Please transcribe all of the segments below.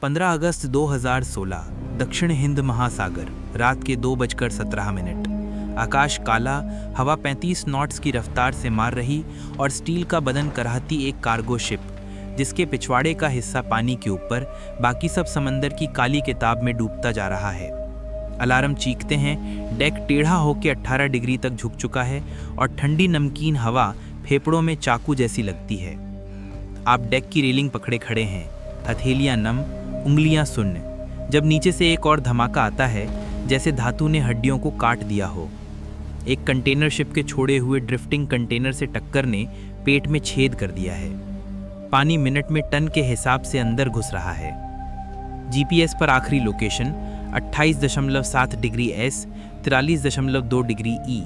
15 अगस्त 2016, दक्षिण हिंद महासागर, रात के 2:17। आकाश काला, हवा 35 नॉट्स की रफ्तार से मार रही और स्टील का बदन कराहती एक कार्गो शिप, जिसके पिछवाड़े का हिस्सा पानी के ऊपर, बाकी सब समंदर की काली किताब में डूबता जा रहा है। अलार्म चीखते हैं, डेक टेढ़ा होकर 18 डिग्री तक झुक चुका है और ठंडी नमकीन हवा फेफड़ों में चाकू जैसी लगती है। आप डेक की रेलिंग पकड़े खड़े हैं, हथेलियां नम, उंगलियां सुन्न, जब नीचे से एक और धमाका आता है, जैसे धातु ने हड्डियों को काट दिया हो। एक कंटेनर शिप के छोड़े हुए ड्रिफ्टिंग कंटेनर से टक्कर ने पेट में छेद कर दिया है। पानी मिनट में टन के हिसाब से अंदर घुस रहा है। जीपीएस पर आखिरी लोकेशन 28.7 डिग्री एस, 43.2 डिग्री ई।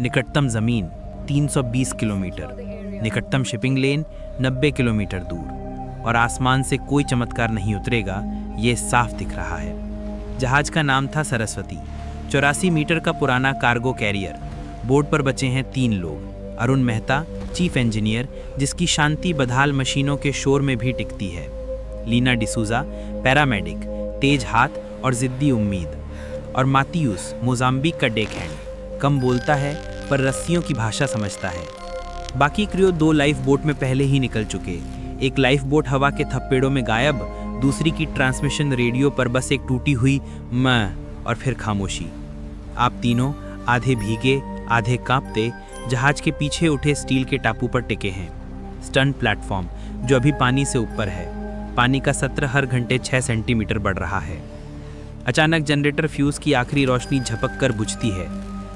निकटतम जमीन 320 किलोमीटर, निकटतम शिपिंग लेन 90 किलोमीटर दूर, और आसमान से कोई चमत्कार नहीं उतरेगा, ये साफ दिख रहा है। जहाज का नाम था सरस्वती, 84 मीटर का पुराना कार्गो कैरियर। बोर्ड पर बचे हैं 3 लोग, अरुण मेहता चीफ इंजीनियर, जिसकी शांति बदहाल मशीनों के शोर में भी टिकती है, लीना डिसूजा पैरामेडिक, तेज हाथ और जिद्दी उम्मीद, और मातियूस मोजाम्बिक का डेक हैंड, कम बोलता है पर रस्सियों की भाषा समझता है। बाकी क्रियो 2 लाइफ बोट में पहले ही निकल चुके। एक लाइफ बोट हवा के थप्पेड़ों में गायब, दूसरी की ट्रांसमिशन रेडियो पर बस एक टूटी हुई म और फिर खामोशी। आप तीनों आधे भीगे आधे कांपते जहाज के पीछे उठे स्टील के टापू पर टिके हैं। स्टंट प्लेटफॉर्म जो अभी पानी से ऊपर है, पानी का सत्र हर घंटे 6 सेंटीमीटर बढ़ रहा है। अचानक जनरेटर फ्यूज की आखिरी रोशनी झपक कर बुझती है।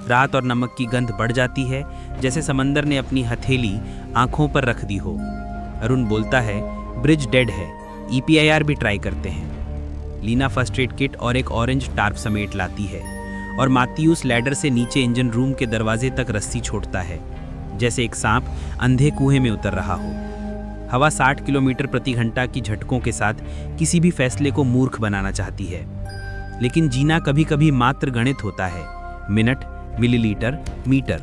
रात और नमक की गंध बढ़ जाती है, जैसे समंदर ने अपनी हथेली आंखों पर रख दी हो। अरुण बोलता है, ब्रिज डेड है, EPIR भी ट्राई करते हैं। लीना फर्स्ट एड किट और एक ऑरेंज टार्प समेट लाती है, और मातियूस लैडर से नीचे इंजन रूम के दरवाजे तक रस्सी छोड़ता है, जैसे एक सांप अंधे कुएं में उतर रहा हो। हवा 60 किलोमीटर प्रति घंटा की झटकों के साथ किसी भी फैसले को मूर्ख बनाना चाहती है, लेकिन जीना कभी कभी मात्र गणित होता है। Minute, millilitre, metre.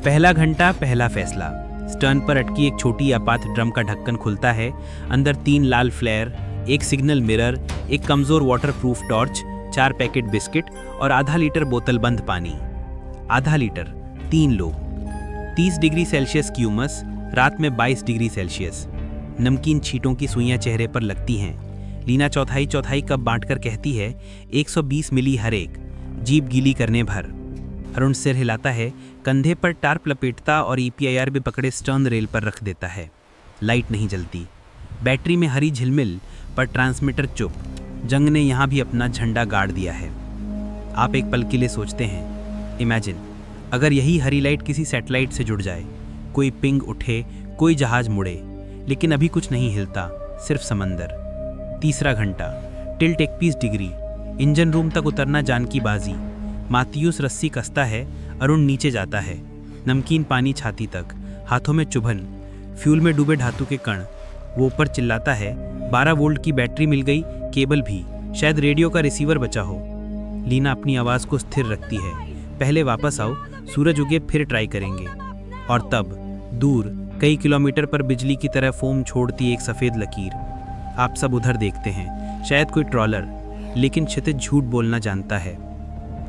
पहला घंटा, पहला फैसला। स्टर्न पर अटकी एक छोटी आपात ड्रम का ढक्कन खुलता है। अंदर 3 लाल फ्लेयर, एक सिग्नल मिरर, एक कमजोर वाटरप्रूफ टॉर्च, 4 पैकेट बिस्किट और आधा लीटर बोतल बंद पानी। आधा लीटर, 3 लोग। 30 डिग्री सेल्सियस की उमस, रात में 22 डिग्री सेल्सियस। नमकीन छींटों की सुइयां चेहरे पर लगती हैं। लीना चौथाई चौथाई कप बांटकर कहती है, 120 मिली हर एक, जीभ गीली करने भर। अरुण सिर हिलाता है, कंधे पर टार्प लपेटता और EPIR भी पकड़े स्टर्न रेल पर रख देता है। लाइट नहीं जलती, बैटरी में हरी झिलमिल, पर ट्रांसमीटर चुप। जंग ने यहाँ भी अपना झंडा गाड़ दिया है। आप एक पल के लिए सोचते हैं, इमेजिन अगर यही हरी लाइट किसी सैटेलाइट से जुड़ जाए, कोई पिंग उठे, कोई जहाज मुड़े, लेकिन अभी कुछ नहीं हिलता, सिर्फ समंदर। तीसरा घंटा, टिल्ट 21 डिग्री, इंजन रूम तक उतरना जान की बाजी। मातियूस रस्सी कसता है, अरुण नीचे जाता है। नमकीन पानी छाती तक, हाथों में चुभन, फ्यूल में डूबे धातु के कण। वो ऊपर चिल्लाता है, 12 वोल्ट की बैटरी मिल गई, केबल भी, शायद रेडियो का रिसीवर बचा हो। लीना अपनी आवाज़ को स्थिर रखती है, पहले वापस आओ, सूरज उगे फिर ट्राई करेंगे। और तब दूर कई किलोमीटर पर बिजली की तरह फोम छोड़ती एक सफ़ेद लकीर। आप सब उधर देखते हैं, शायद कोई ट्रॉलर, लेकिन क्षितिज झूठ बोलना जानता है।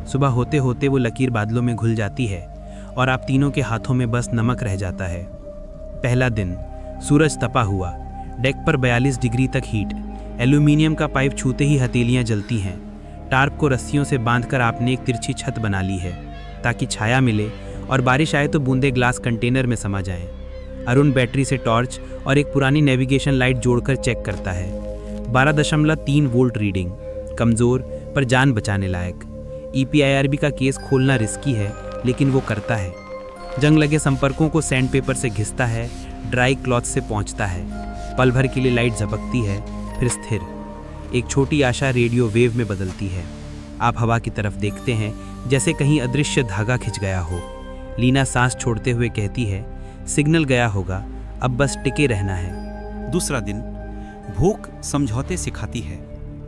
सुबह होते होते वो लकीर बादलों में घुल जाती है और आप तीनों के हाथों में बस नमक रह जाता है। पहला दिन, सूरज तपा हुआ, डेक पर 42 डिग्री तक हीट। एल्यूमिनियम का पाइप छूते ही हथेलियां जलती हैं। टार्प को रस्सियों से बांधकर आपने एक तिरछी छत बना ली है, ताकि छाया मिले और बारिश आए तो बूंदे ग्लास कंटेनर में समा जाएं। अरुण बैटरी से टॉर्च और एक पुरानी नेविगेशन लाइट जोड़कर चेक करता है। 12.3 वोल्ट रीडिंग, कमज़ोर पर जान बचाने लायक। EPIRB का केस खोलना रिस्की है, लेकिन वो करता है। जंग लगे संपर्कों को सैंड पेपर से घिसता है, ड्राई क्लॉथ से पहुंचता है। पल भर के लिए लाइट झपकती है, फिर स्थिर। एक छोटी आशा रेडियो वेव में बदलती है। आप हवा की तरफ देखते हैं, जैसे कहीं अदृश्य धागा खिंच गया हो। लीना सांस छोड़ते हुए कहती है, सिग्नल गया होगा, अब बस टिके रहना है। दूसरा दिन, भूख समझौते सिखाती है।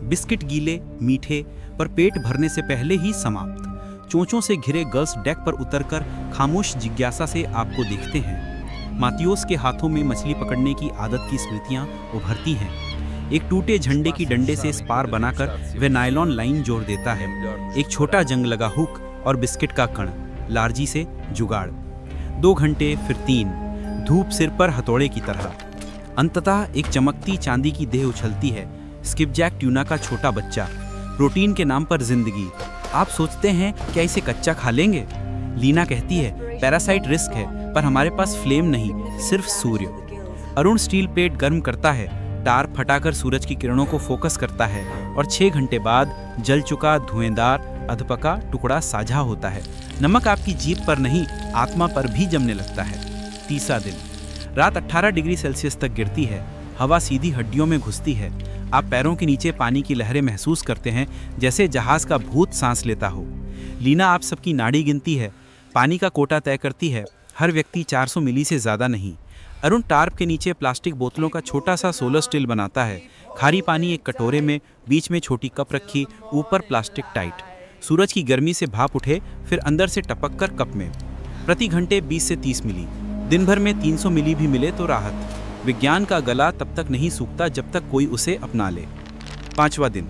बिस्किट गीले, मीठे, पर पेट भरने से पहले ही समाप्त। चोंचों से घिरे गर्ल्स डेक पर उतरकर खामोश जिज्ञासा से आपको देखते हैं। मातियोस के हाथों में मछली पकड़ने की आदत की स्मृतियां उभरती हैं। एक टूटे झंडे की डंडे से स्पार बनाकर वह नायलॉन लाइन जोड़ देता है। एक छोटा जंग लगा हुक और बिस्किट का कण, लार्जी से जुगाड़। 2 घंटे, फिर 3, धूप सिर पर हथौड़े की तरह। अंततः एक चमकती चांदी की देह उछलती है, स्किपजैक ट्यूना का छोटा बच्चा। प्रोटीन के नाम पर जिंदगी। आप सोचते हैं क्या इसे कच्चा खा लेंगे? लीना कहती है पैरासाइट रिस्क है, पर हमारे पास फ्लेम नहीं, सिर्फ सूर्य। अरुण स्टील प्लेट गर्म करता है, टार फटाकर सूरज की किरणों को फोकस करता है और 6 घंटे बाद जल चुका धुएंदार अधपका टुकड़ा साझा होता है। नमक आपकी जीभ पर नहीं, आत्मा पर भी जमने लगता है। तीसरा दिन, रात 18 डिग्री सेल्सियस तक गिरती है। हवा सीधी हड्डियों में घुसती है। आप पैरों के नीचे पानी की लहरें महसूस करते हैं, जैसे जहाज का भूत सांस लेता हो। लीना आप सबकी नाड़ी गिनती है, पानी का कोटा तय करती है। हर व्यक्ति 400 मिली से ज़्यादा नहीं। अरुण टार्प के नीचे प्लास्टिक बोतलों का छोटा सा सोलर स्टिल बनाता है। खारी पानी एक कटोरे में, बीच में छोटी कप रखी, ऊपर प्लास्टिक टाइट। सूरज की गर्मी से भाप उठे, फिर अंदर से टपक कर कप में। प्रति घंटे 20 से 30 मिली। दिन भर में 300 मिली भी मिले तो राहत। विज्ञान का गला तब तक नहीं सूखता जब तक कोई उसे अपना ले। 5वां दिन,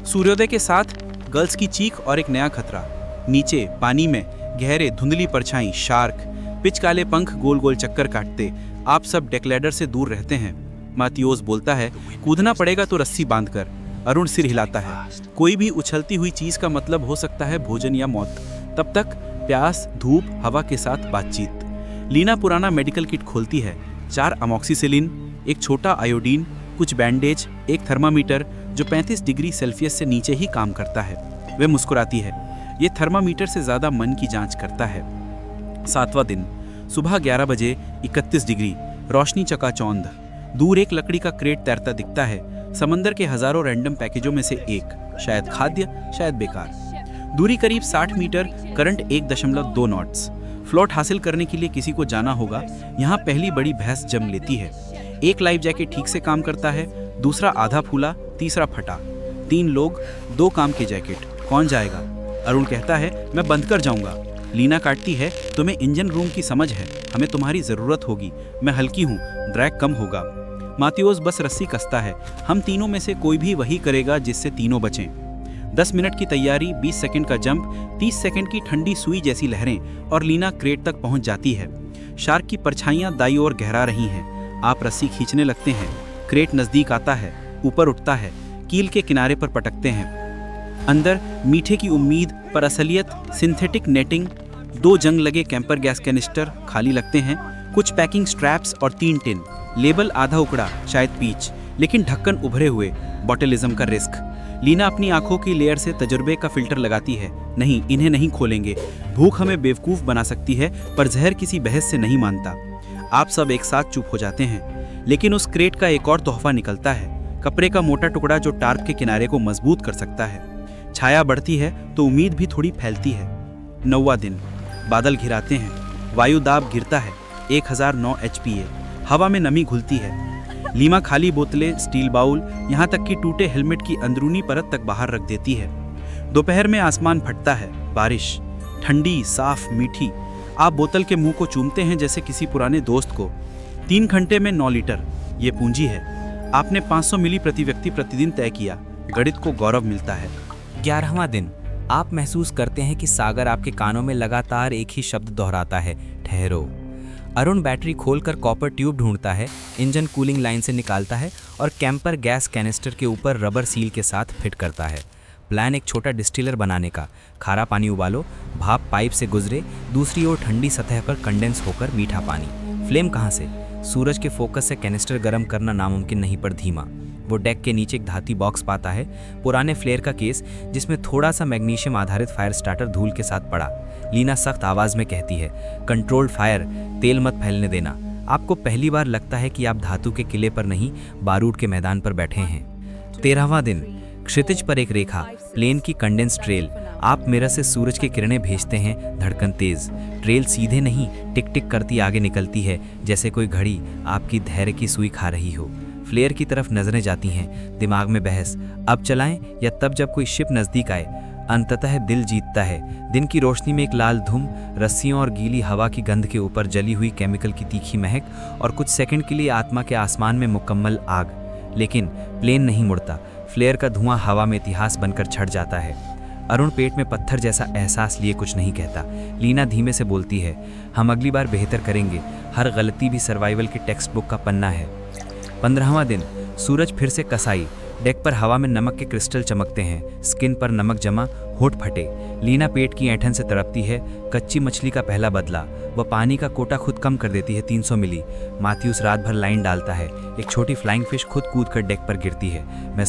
सूर्योदय के साथ गर्ल्स की चीख और एक नया खतरा। नीचे पानी में गहरे धुंधली परछाई, शार्क, पिच काले पंख गोल गोल चक्कर काटते। आप सब डेकलैडर से दूर रहते हैं। माथियोस बोलता है कूदना पड़ेगा तो रस्सी बांधकर। अरुण सिर हिलाता है। कोई भी उछलती हुई चीज का मतलब हो सकता है भोजन या मौत। तब तक प्यास, धूप, हवा के साथ बातचीत। लीना पुराना मेडिकल किट खोलती है। 4 अमोक्सिसिलिन, एक छोटा आयोडीन, कुछ बैंडेज, एक थर्मामीटर जो 35 डिग्री सेल्सियस से नीचे ही काम करता है। वह मुस्कुराती है। ये थर्मामीटर से ज्यादा मन की जांच करता है। 7वां दिन, सुबह 11 बजे, 31 डिग्री, रोशनी चकाचौंध। दूर एक लकड़ी का क्रेट तैरता दिखता है। समंदर के हजारों रैंडम पैकेजों में से एक, शायद खाद्य, शायद बेकार। दूरी करीब 60 मीटर, करंट 1.2 नॉट्स। फ्लोट हासिल करने के लिए किसी को जाना होगा। यहाँ पहली बड़ी बहस जम लेती है। एक लाइफ जैकेट ठीक से काम करता है, दूसरा आधा फूला, तीसरा फटा। 3 लोग, 2 काम के जैकेट, कौन जाएगा? अरुण कहता है मैं बंद कर जाऊंगा। लीना काटती है तुम्हें इंजन रूम की समझ है, हमें तुम्हारी जरूरत होगी। मैं हल्की हूँ, ड्रैग कम होगा। माथियोस बस रस्सी कसता है। हम तीनों में से कोई भी वही करेगा जिससे तीनों बचें। 10 मिनट की तैयारी, 20 सेकंड का जंप, 30 सेकंड की ठंडी सुई जैसी लहरें और लीना क्रेट तक पहुंच जाती है। शार्क की परछाइयां दाईं ओर गहरा रही हैं। आप रस्सी खींचने लगते हैं। क्रेट नजदीक आता है, ऊपर उठता है, कील के किनारे पर पटकते हैं। अंदर मीठे की उम्मीद पर असलियत, सिंथेटिक नेटिंग, 2 जंग लगे कैंपर गैस कैनिस्टर खाली लगते हैं। कुछ पैकिंग स्ट्रैप्स और 3 टिन। लेबल आधा उकड़ा, शायद पीच, लेकिन ढक्कन उभरे हुए। बॉटलिज्म का रिस्क। लीना अपनी आंखों की लेयर से तजुर्बे का फिल्टर लगाती है। नहीं, इन्हें नहीं खोलेंगे। भूख हमें बेवकूफ बना सकती है, पर जहर किसी बहस से नहीं मानता। आप सब एक साथ चुप हो जाते हैं। लेकिन उस क्रेट का एक और तोहफा निकलता है, कपड़े का मोटा टुकड़ा जो टार्प के किनारे को मजबूत कर सकता है। छाया बढ़ती है तो उम्मीद भी थोड़ी फैलती है। 9वां दिन, बादल घिराते हैं। वायु दाब गिरता है, 1009 HPA। हवा में नमी घुलती है। लीमा खाली बोतलें, स्टील बाउल, यहाँ तक कि टूटे हेलमेट की अंदरूनी परत तक बाहर रख देती है। दोपहर में आसमान फटता है। बारिश ठंडी, साफ, मीठी। आप बोतल के मुंह को चूमते हैं जैसे किसी पुराने दोस्त को। 3 घंटे में 9 लीटर, ये पूंजी है। आपने 500 मिली प्रति व्यक्ति प्रतिदिन तय किया। गणित को गौरव मिलता है। 11वां दिन, आप महसूस करते हैं कि सागर आपके कानों में लगातार एक ही शब्द दोहराता है, ठहरो। अरुण बैटरी खोलकर कॉपर ट्यूब ढूंढता है, इंजन कूलिंग लाइन से निकालता है और कैंपर गैस कैनिस्टर के ऊपर रबर सील के साथ फिट करता है। प्लान एक छोटा डिस्टिलर बनाने का। खारा पानी उबालो, भाप पाइप से गुजरे, दूसरी ओर ठंडी सतह पर कंडेंस होकर मीठा पानी। फ्लेम कहाँ से? सूरज के फोकस से कैनिस्टर गर्म करना नामुमकिन नहीं, पर धीमा। वो डेक के नीचे एक धाती बॉक्स पाता है, पुराने फ्लेयर का केस जिसमें थोड़ा सा मैग्नीशियम आधारित फायर स्टार्टर धूल के साथ पड़ा। लीना सख्त आवाज में कहती है कंट्रोल्ड फायर, तेल मत फैलने देना। आपको पहली बार लगता है कि आप धातु के किले पर नहीं, बारूद के मैदान पर बैठे हैं। 13वां दिन, क्षितिज पर एक रेखा, प्लेन की कंडेंस ट्रेल। आप मिरर से सूरज की किरणें भेजते हैं, धड़कन तेज। ट्रेल सीधे नहीं, टिक टिक करती आगे निकलती है, जैसे कोई घड़ी आपकी धैर्य की सुई खा रही हो। फ्लेयर की तरफ नजरें जाती हैं, दिमाग में बहस, अब चलाएं या तब जब कोई शिप नजदीक आए। अंततः दिल जीतता है। दिन की रोशनी में एक लाल धुम, रस्सियों और गीली हवा की गंध के ऊपर जली हुई केमिकल की तीखी महक और कुछ सेकंड के लिए आत्मा के आसमान में मुकम्मल आग। लेकिन प्लेन नहीं मुड़ता। फ्लेयर का धुआं हवा में इतिहास बनकर छट जाता है। अरुण पेट में पत्थर जैसा एहसास लिए कुछ नहीं कहता। लीना धीमे से बोलती है, हम अगली बार बेहतर करेंगे। हर गलती भी सर्वाइवल की टेक्स्ट बुक का पन्ना है। 15वां दिन, सूरज फिर से कसाई। डेक पर हवा में नमक के क्रिस्टल चमकते हैं। स्किन पर नमक जमा, होठ फटे। लीना पेट की ऐंठन से तड़पती है। कच्ची मछली का पहला बदला। वह पानी का कोटा खुद कम कर देती है 300 मिली। माथ्यूस रात भर लाइन डालता है। एक छोटी फ्लाइंग फिश खुद कूद कर डेक पर गिरती है। मैं